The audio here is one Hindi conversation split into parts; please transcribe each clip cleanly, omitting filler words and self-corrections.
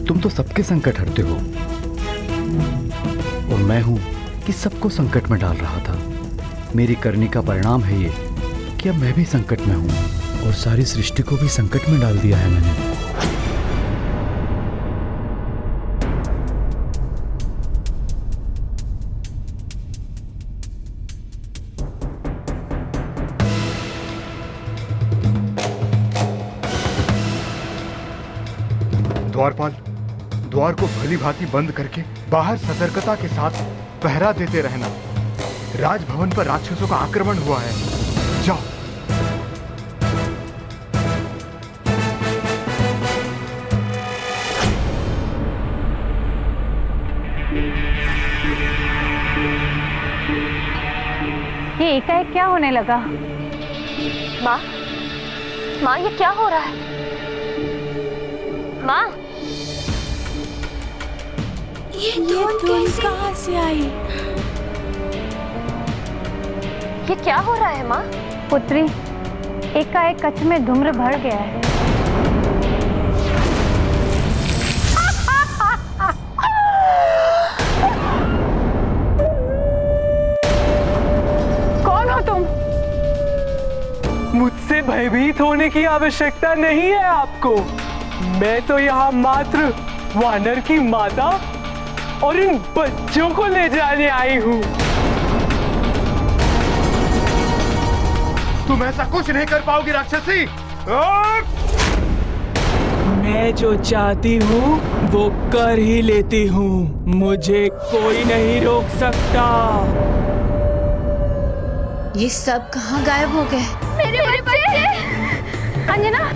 तुम तो सबके संकट हरते हो, और मैं हूं कि सबको संकट में डाल रहा था। मेरी करनी का परिणाम है ये कि अब मैं भी संकट में हूं और सारी सृष्टि को भी संकट में डाल दिया है मैंने। द्वारपाल, द्वार को भली भांति बंद करके बाहर सतर्कता के साथ पहरा देते रहना। राजभवन पर राक्षसों का आक्रमण हुआ है। जाओ। ये एकाएक क्या होने लगा? माँ, माँ ये क्या हो रहा है? माँ, ये धुन कहाँ से आई? ये क्या हो रहा है माँ? पुत्री, एकाएक कच्छ में धूम्र भर गया है। कौन हो तुम? मुझसे भयभीत होने की आवश्यकता नहीं है आपको। मैं तो यहाँ मात्र वानर की माता और इन बच्चों को ले जाने आई हूँ। तुम ऐसा कुछ नहीं कर पाओगी राक्षसी। मैं जो चाहती हूँ वो कर ही लेती हूँ। मुझे कोई नहीं रोक सकता। ये सब कहाँ गायब हो गए? मेरे बच्चे! अंजना,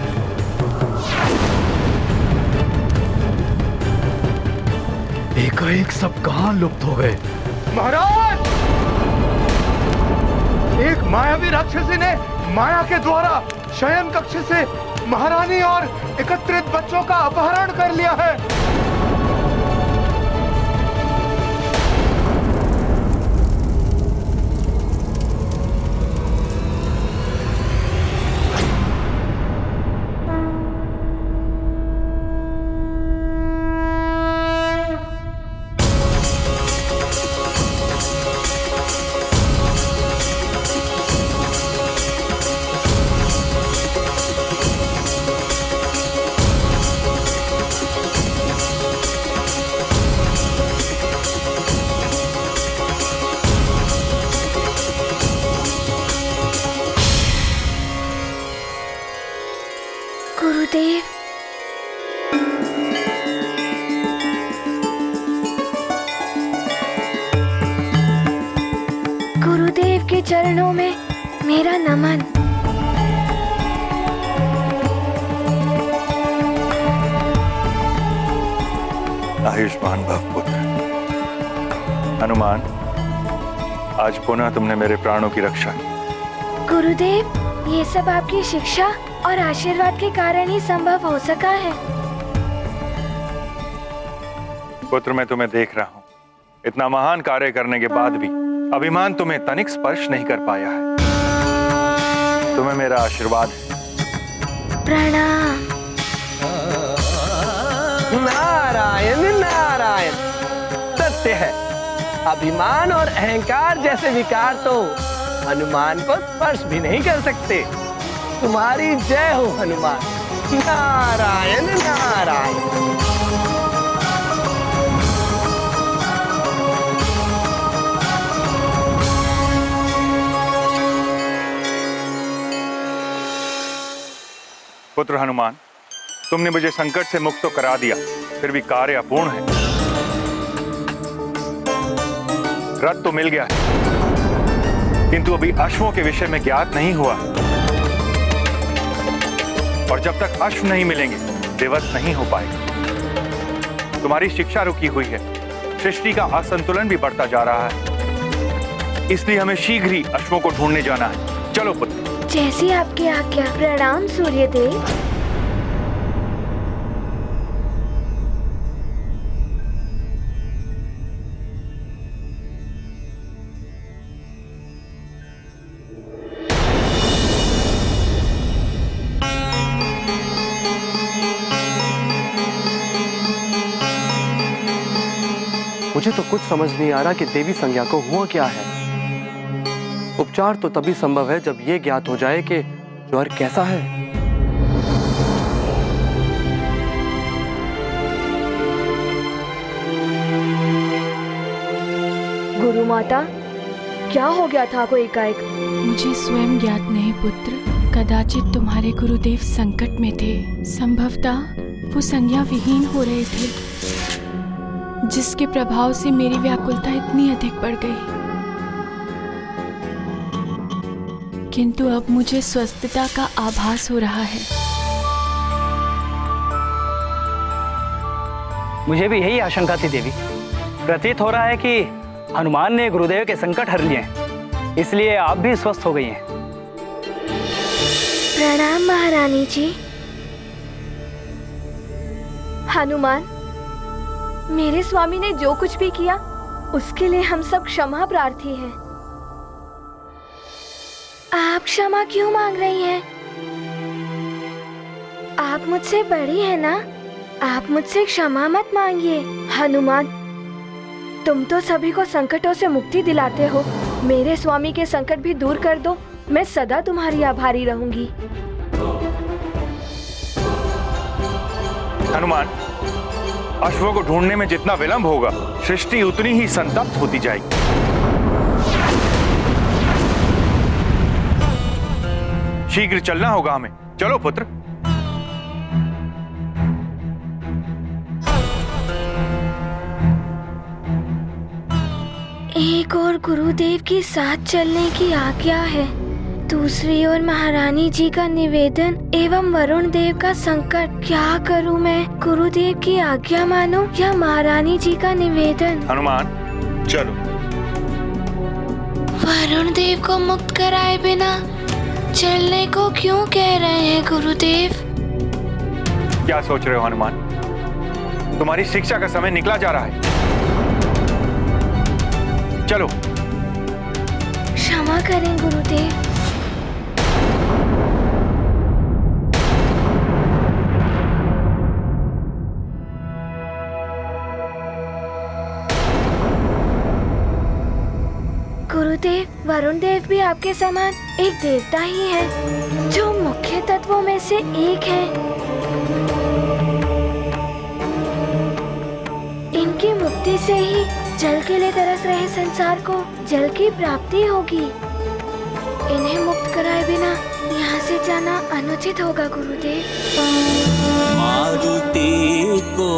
एकाएक सब कहां लुप्त हो गए? महाराज, एक मायावी राक्षसी ने माया के द्वारा शयन कक्ष से महारानी और एकत्रित बच्चों का अपहरण कर लिया है। गुरुदेव, गुरुदेव के चरणों में मेरा नमन। आयुष्मान भव पुत्र। हनुमान, आज पुनः तुमने मेरे प्राणों की रक्षा की। गुरुदेव, ये सब आपकी शिक्षा और आशीर्वाद के कारण ही संभव हो सका है। पुत्र, मैं तुम्हें देख रहा हूँ। इतना महान कार्य करने के बाद भी अभिमान तुम्हें तनिक स्पर्श नहीं कर पाया है। तुम्हें मेरा आशीर्वाद है। प्रणाम। नारायण नारायण। सत्य है, अभिमान और अहंकार जैसे विकार तो हनुमान को स्पर्श भी नहीं कर सकते। तुम्हारी जय हो हनुमान। नारायण नारायण। पुत्र हनुमान, तुमने मुझे संकट से मुक्त तो करा दिया, फिर भी कार्य अपूर्ण है। रथ तो मिल गया है, किंतु अभी अश्वों के विषय में ज्ञात नहीं हुआ। और जब तक अश्व नहीं मिलेंगे, दिवस नहीं हो पाएगा। तुम्हारी शिक्षा रुकी हुई है, सृष्टि का असंतुलन भी बढ़ता जा रहा है। इसलिए हमें शीघ्र ही अश्वों को ढूंढने जाना है। चलो पुत्र। जैसी आपकी आज्ञा। प्रणाम सूर्यदेव। मुझे तो कुछ समझ नहीं आ रहा कि देवी संज्ञा को हुआ क्या है। उपचार तो तभी संभव है जब ये ज्ञात हो जाए कि ज्वर कैसा है। गुरु माता, क्या हो गया था आपको एकाएक? मुझे स्वयं ज्ञात नहीं पुत्र। कदाचित तुम्हारे गुरुदेव संकट में थे। संभवतः वो संज्ञा विहीन हो रहे थे, जिसके प्रभाव से मेरी व्याकुलता इतनी अधिक बढ़ गई। किंतु अब मुझे स्वस्थता का आभास हो रहा है। मुझे भी यही आशंका थी देवी। प्रतीत हो रहा है कि हनुमान ने गुरुदेव के संकट हर लिए हैं, इसलिए आप भी स्वस्थ हो गई हैं। प्रणाम महारानी जी। हनुमान, मेरे स्वामी ने जो कुछ भी किया उसके लिए हम सब क्षमा प्रार्थी हैं। आप क्षमा क्यों मांग रही हैं? आप मुझसे बड़ी हैं ना, आप मुझसे क्षमा मत मांगिए। हनुमान, तुम तो सभी को संकटों से मुक्ति दिलाते हो, मेरे स्वामी के संकट भी दूर कर दो। मैं सदा तुम्हारी आभारी रहूंगी। हनुमान, अश्वों को ढूंढने में जितना विलंब होगा, सृष्टि उतनी ही संतप्त होती जाएगी। शीघ्र चलना होगा हमें। चलो पुत्र। एक और गुरुदेव के साथ चलने की आज्ञा है, दूसरी ओर महारानी जी का निवेदन एवं वरुण देव का संकट। क्या करूं मैं? गुरुदेव की आज्ञा मानो या महारानी जी का निवेदन? हनुमान, चलो। वरुण देव को मुक्त कराए बिना चलने को क्यों कह रहे हैं गुरुदेव? क्या सोच रहे हो हनुमान? तुम्हारी शिक्षा का समय निकला जा रहा है। चलो। क्षमा करें गुरुदेव। गुरुदेव, वरुण देव भी आपके समान एक देवता ही है, जो मुख्य तत्वों में से एक है। इनकी मुक्ति से ही जल के लिए तरस रहे संसार को जल की प्राप्ति होगी। इन्हें मुक्त कराए बिना यहाँ से जाना अनुचित होगा गुरुदेव। मारुति को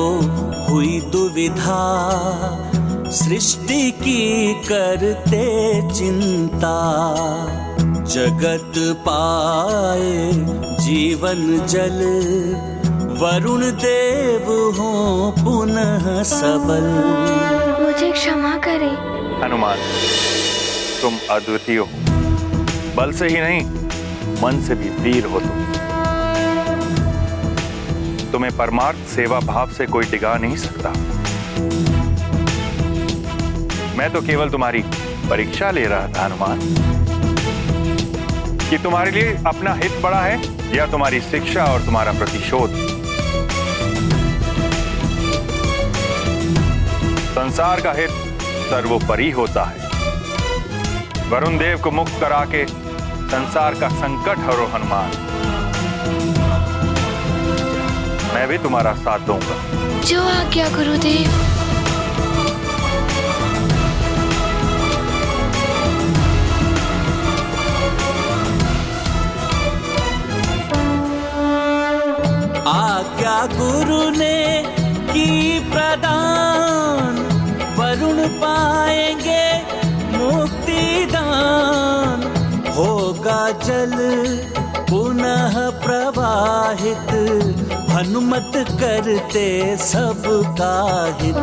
हुई दुविधा, सृष्टि की करते चिंता। जगत पाए जीवन जल, वरुण देव हो पुनः सबल। मुझे क्षमा करें हनुमान, तुम अद्वितीय हो। बल से ही नहीं, मन से भी वीर हो तुम। तुम्हें परमार्थ सेवा भाव से कोई डिगा नहीं सकता। मैं तो केवल तुम्हारी परीक्षा ले रहा था हनुमान, कि तुम्हारे लिए अपना हित बड़ा है या तुम्हारी शिक्षा और तुम्हारा प्रतिशोध। संसार का हित सर्वोपरि होता है। वरुण देव को मुक्त करा के संसार का संकट हरो हनुमान। मैं भी तुम्हारा साथ दूंगा। जो आज्ञा गुरुदेव। आज्ञा गुरु ने की प्रदान, वरुण पाएंगे मुक्ति दान। होगा जल पुनः प्रवाहित, हनुमत करते सबका हित।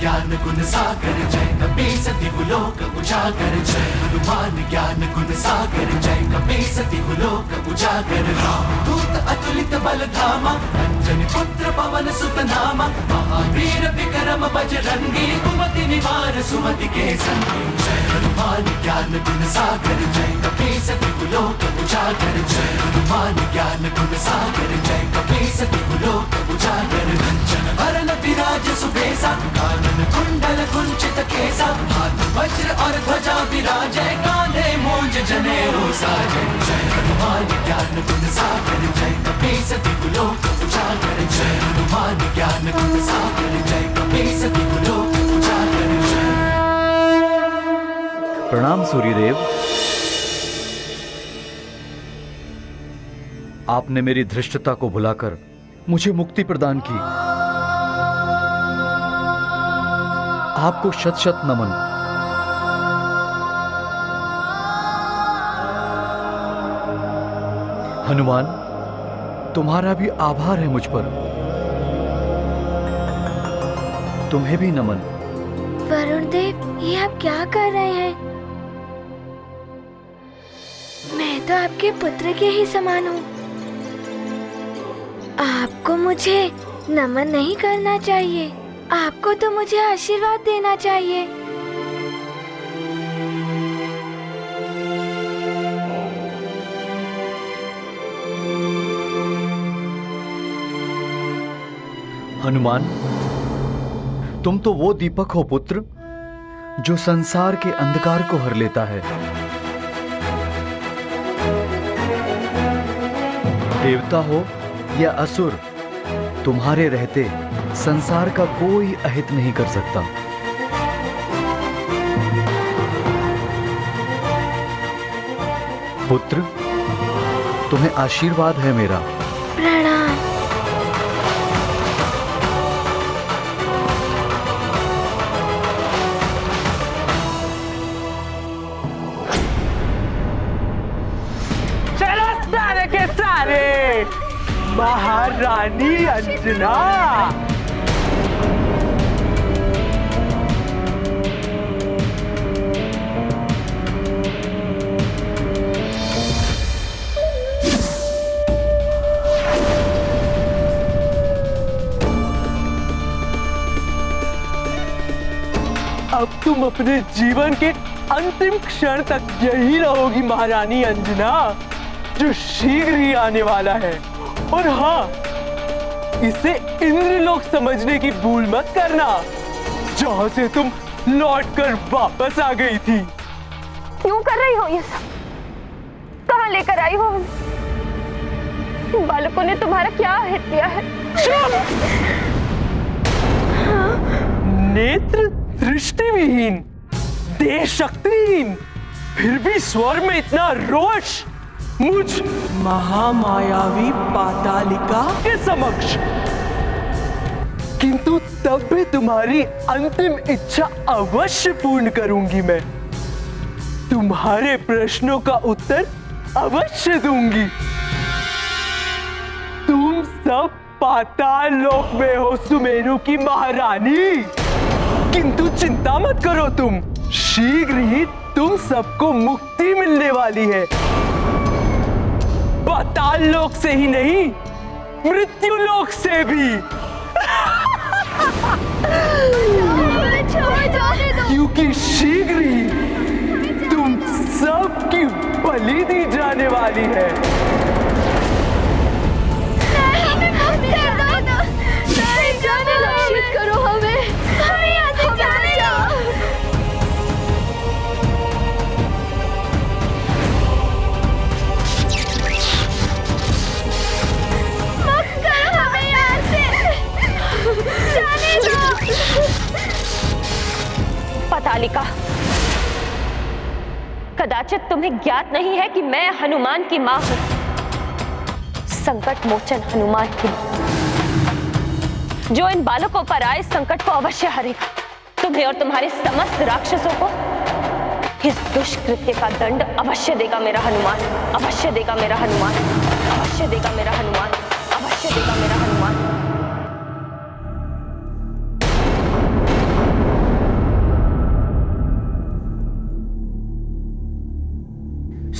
ज्ञान गुण सागर जय कपीस दिवलोक उजागर। जय हनुमान ज्ञान गुण सागर जय कपीस दिवलोक उजागर। राम दूत अतुलित बल धामा, अंजनी पुत्र पवन सुत नामा महावीर विक्रम बजरंगी कुमति निवार सुमति के संगी जय हनुमान ज्ञान गुण सागर जय कपीस तिहु लोक उजागर जय हनुमान ज्ञान गुण सागर जय कपीस तिहु लोक उजागर कंचन वरन विराज सुबेसा कानन कुंडल कुंचित केसा हाथ वज्र और ध्वजा विराजै कांधे मूंज जनेऊ साजै जय हनुमान ज्ञान गुण सागर जय कपीस तिहु लोक उजागर जय हनुमान ज्ञान गुण सागर जय कपीस तिहु लोक उजागर जय। प्रणाम सूर्यदेव। आपने मेरी धृष्टता को भुलाकर मुझे मुक्ति प्रदान की। आपको शत शत नमन। हनुमान, तुम्हारा भी आभार है मुझ पर। तुम्हें भी नमन। वरुण देव, ये आप क्या कर रहे हैं? मैं तो आपके पुत्र के ही समान हूँ। आपको मुझे नमन नहीं करना चाहिए, आपको तो मुझे आशीर्वाद देना चाहिए। हनुमान, तुम तो वो दीपक हो पुत्र, जो संसार के अंधकार को हर लेता है। देवता हो या असुर, तुम्हारे रहते संसार का कोई अहित नहीं कर सकता। पुत्र, तुम्हें आशीर्वाद है मेरा। प्रणाम। चलो सारे के सारे महारानी अंजना। अब तुम अपने जीवन के अंतिम क्षण तक यही रहोगी महारानी अंजना, जो शीघ्र ही आने वाला है। और हाँ, इसे इंद्रलोक समझने की भूल मत करना, जहां से तुम लौटकर वापस आ गई थी। क्यों कर रही हो ये सब? कहाँ लेकर आई हो? इन बालकों ने तुम्हारा क्या हित किया है? नेत्र दृष्टिविहीन, देह शक्तिहीन, फिर भी स्वर में इतना रोष मुझ महामायावी पातालिका के समक्ष। किंतु तब भी तुम्हारी अंतिम इच्छा अवश्य पूर्ण करूंगी मैं। तुम्हारे प्रश्नों का उत्तर अवश्य दूंगी। तुम सब पाताल लोक में हो सुमेरु की महारानी, किंतु चिंता मत करो, तुम शीघ्र ही तुम सबको मुक्ति मिलने वाली है। पाताल लोक से ही नहीं, मृत्यु लोक से भी। क्योंकि शीघ्र ही तुम सबकी बलि दी जाने वाली है। रक्षित करो हमें, हमें यहाँ से जाने दो। मुक्त करो हमें यहाँ से, जाने दो। पतालिका, कदाचित तुम्हें ज्ञात नहीं है कि मैं हनुमान की मां हूं, संकट मोचन हनुमान की, जो इन बालकों पर आए संकट को अवश्य हरेगा। तुम्हें और तुम्हारे समस्त राक्षसों को इस दुष्कृत्य का दंड अवश्य देगा मेरा हनुमान, अवश्य देगा मेरा हनुमान, अवश्य देगा मेरा हनुमान, अवश्य देगा मेरा हनुमान।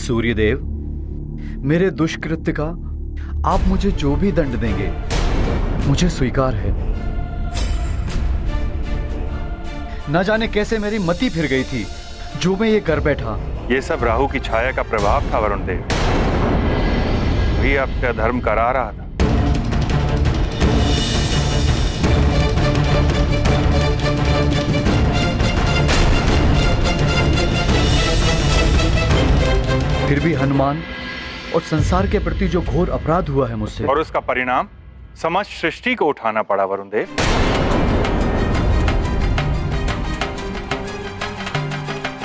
सूर्यदेव, मेरे दुष्कृत्य का आप मुझे जो भी दंड देंगे मुझे स्वीकार है। न जाने कैसे मेरी मति फिर गई थी जो मैं ये कर बैठा। ये सब राहु की छाया का प्रभाव था वरुण देव। वही आपसे अधर्म करा रहा था। फिर भी हनुमान और संसार के प्रति जो घोर अपराध हुआ है मुझसे, और उसका परिणाम समस्त सृष्टि को उठाना पड़ा वरुण देव।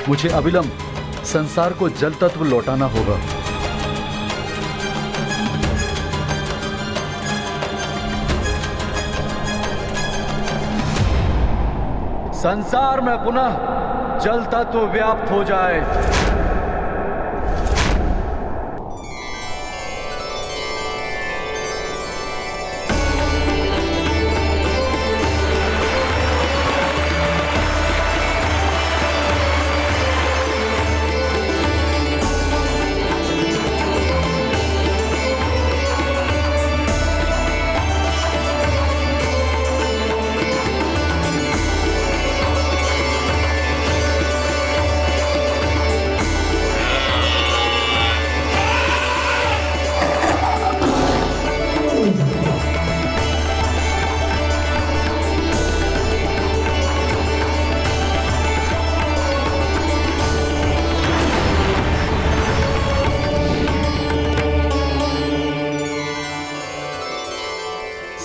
मुझे अविलंब संसार को जल तत्व लौटाना होगा। संसार में पुनः जल तत्व व्याप्त हो जाए।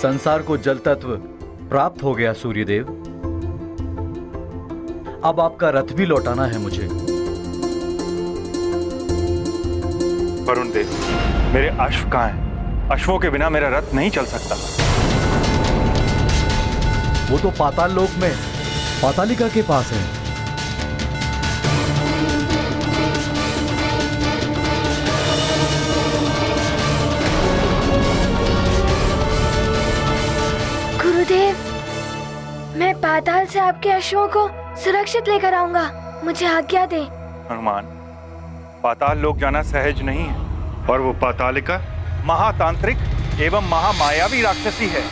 संसार को जल तत्व प्राप्त हो गया सूर्यदेव। अब आपका रथ भी लौटाना है मुझे। वरुण देव, मेरे अश्व कहाँ हैं? अश्वों के बिना मेरा रथ नहीं चल सकता। वो तो पाताल लोक में पातालिका के पास है। गुरुदेव, मैं पाताल से आपके अश्वों को सुरक्षित लेकर आऊंगा। मुझे आज्ञा दे। हनुमान, पाताल लोक जाना सहज नहीं है, और वो पातालिका महातांत्रिक एवं महामायावी राक्षसी है।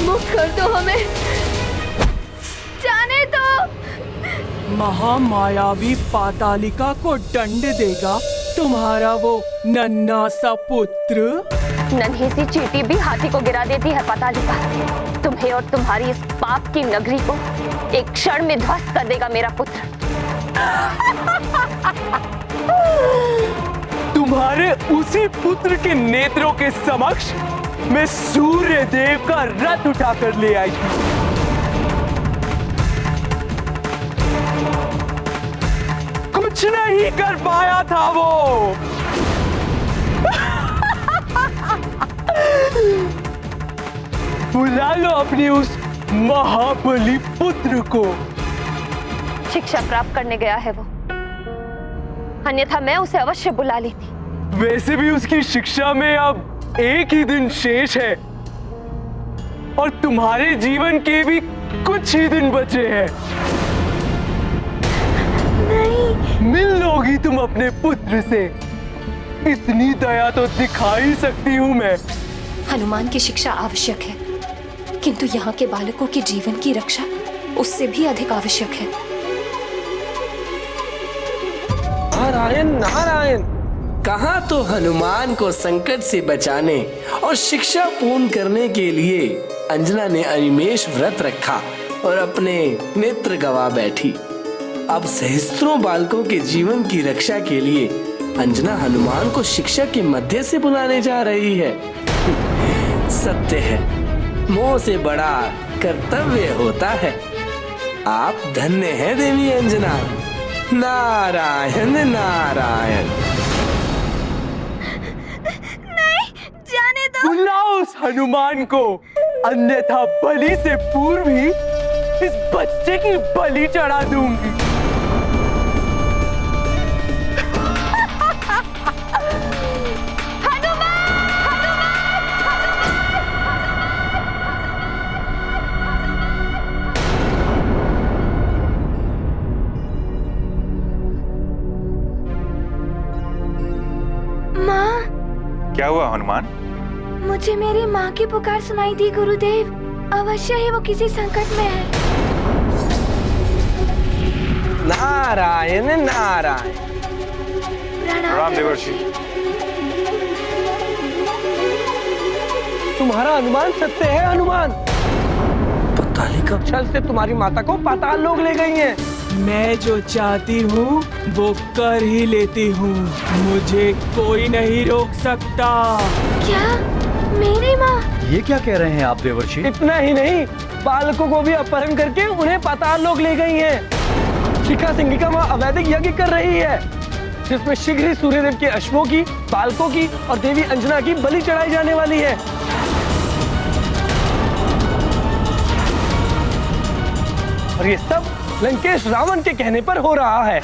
मुक्त कर दो हमें, जाने दो। महामायावी पातालिका को दंड देगा तुम्हारा वो नन्हा सा पुत्र। नन्ही सी चींटी भी हाथी को गिरा देती है पातालिका। तुम्हें और तुम्हारी इस पाप की नगरी को एक क्षण में ध्वस्त कर देगा मेरा पुत्र। तुम्हारे उसी पुत्र के नेत्रों के समक्ष मैं सूर्य देव का रथ उठाकर ले आई थी। कुछ नहीं कर पाया था वो। बुला लो अपनी उस महाबली पुत्र को। शिक्षा प्राप्त करने गया है वो, अन्यथा मैं उसे अवश्य बुला लेती। वैसे भी उसकी शिक्षा में अब एक ही दिन शेष है, और तुम्हारे जीवन के भी कुछ ही दिन बचे हैं। नहीं। मिल लोगी तुम अपने पुत्र से, इतनी दया तो दिखा ही सकती हूँ मैं। हनुमान की शिक्षा आवश्यक है, किंतु यहाँ के बालकों के जीवन की रक्षा उससे भी अधिक आवश्यक है। नारायण नारायण, कहाँ तो हनुमान को संकट से बचाने और शिक्षा पूर्ण करने के लिए अंजना ने अनिमेष व्रत रखा और अपने नेत्र गवा बैठी। अब सहस्त्रों बालकों के जीवन की रक्षा के लिए अंजना हनुमान को शिक्षा के मध्य से बुलाने जा रही है। सत्य है, मोह से बड़ा कर्तव्य होता है। आप धन्य हैं देवी अंजना। नारायण नारायण। नहीं, जाने दो। बुलाओ उस हनुमान को, अन्यथा बलि से पूर्व ही इस बच्चे की बलि चढ़ा दूंगी। क्या हुआ हनुमान? मुझे मेरी माँ की पुकार सुनाई दी गुरुदेव। अवश्य ही वो किसी संकट में है। नारायण नारायण। प्रणाम देवर्षि। तुम्हारा अनुमान सत्य है हनुमान। पता नहीं कब छल से तुम्हारी माता को पाताल लोक ले गई हैं। मैं जो चाहती हूँ वो कर ही लेती हूँ, मुझे कोई नहीं रोक सकता। क्या मेरी माँ? ये क्या कह रहे हैं आप देवर्षि? इतना ही नहीं, बालकों को भी अपहरण करके उन्हें पाताल लोक ले गई हैं। शिखा सिंगिका माँ अवैधिक यज्ञ कर रही है, जिसमें शीघ्र ही सूर्यदेव के अश्वों की, बालकों की और देवी अंजना की बलि चढ़ाई जाने वाली है। और ये सब लंकेश रावण के कहने पर हो रहा है।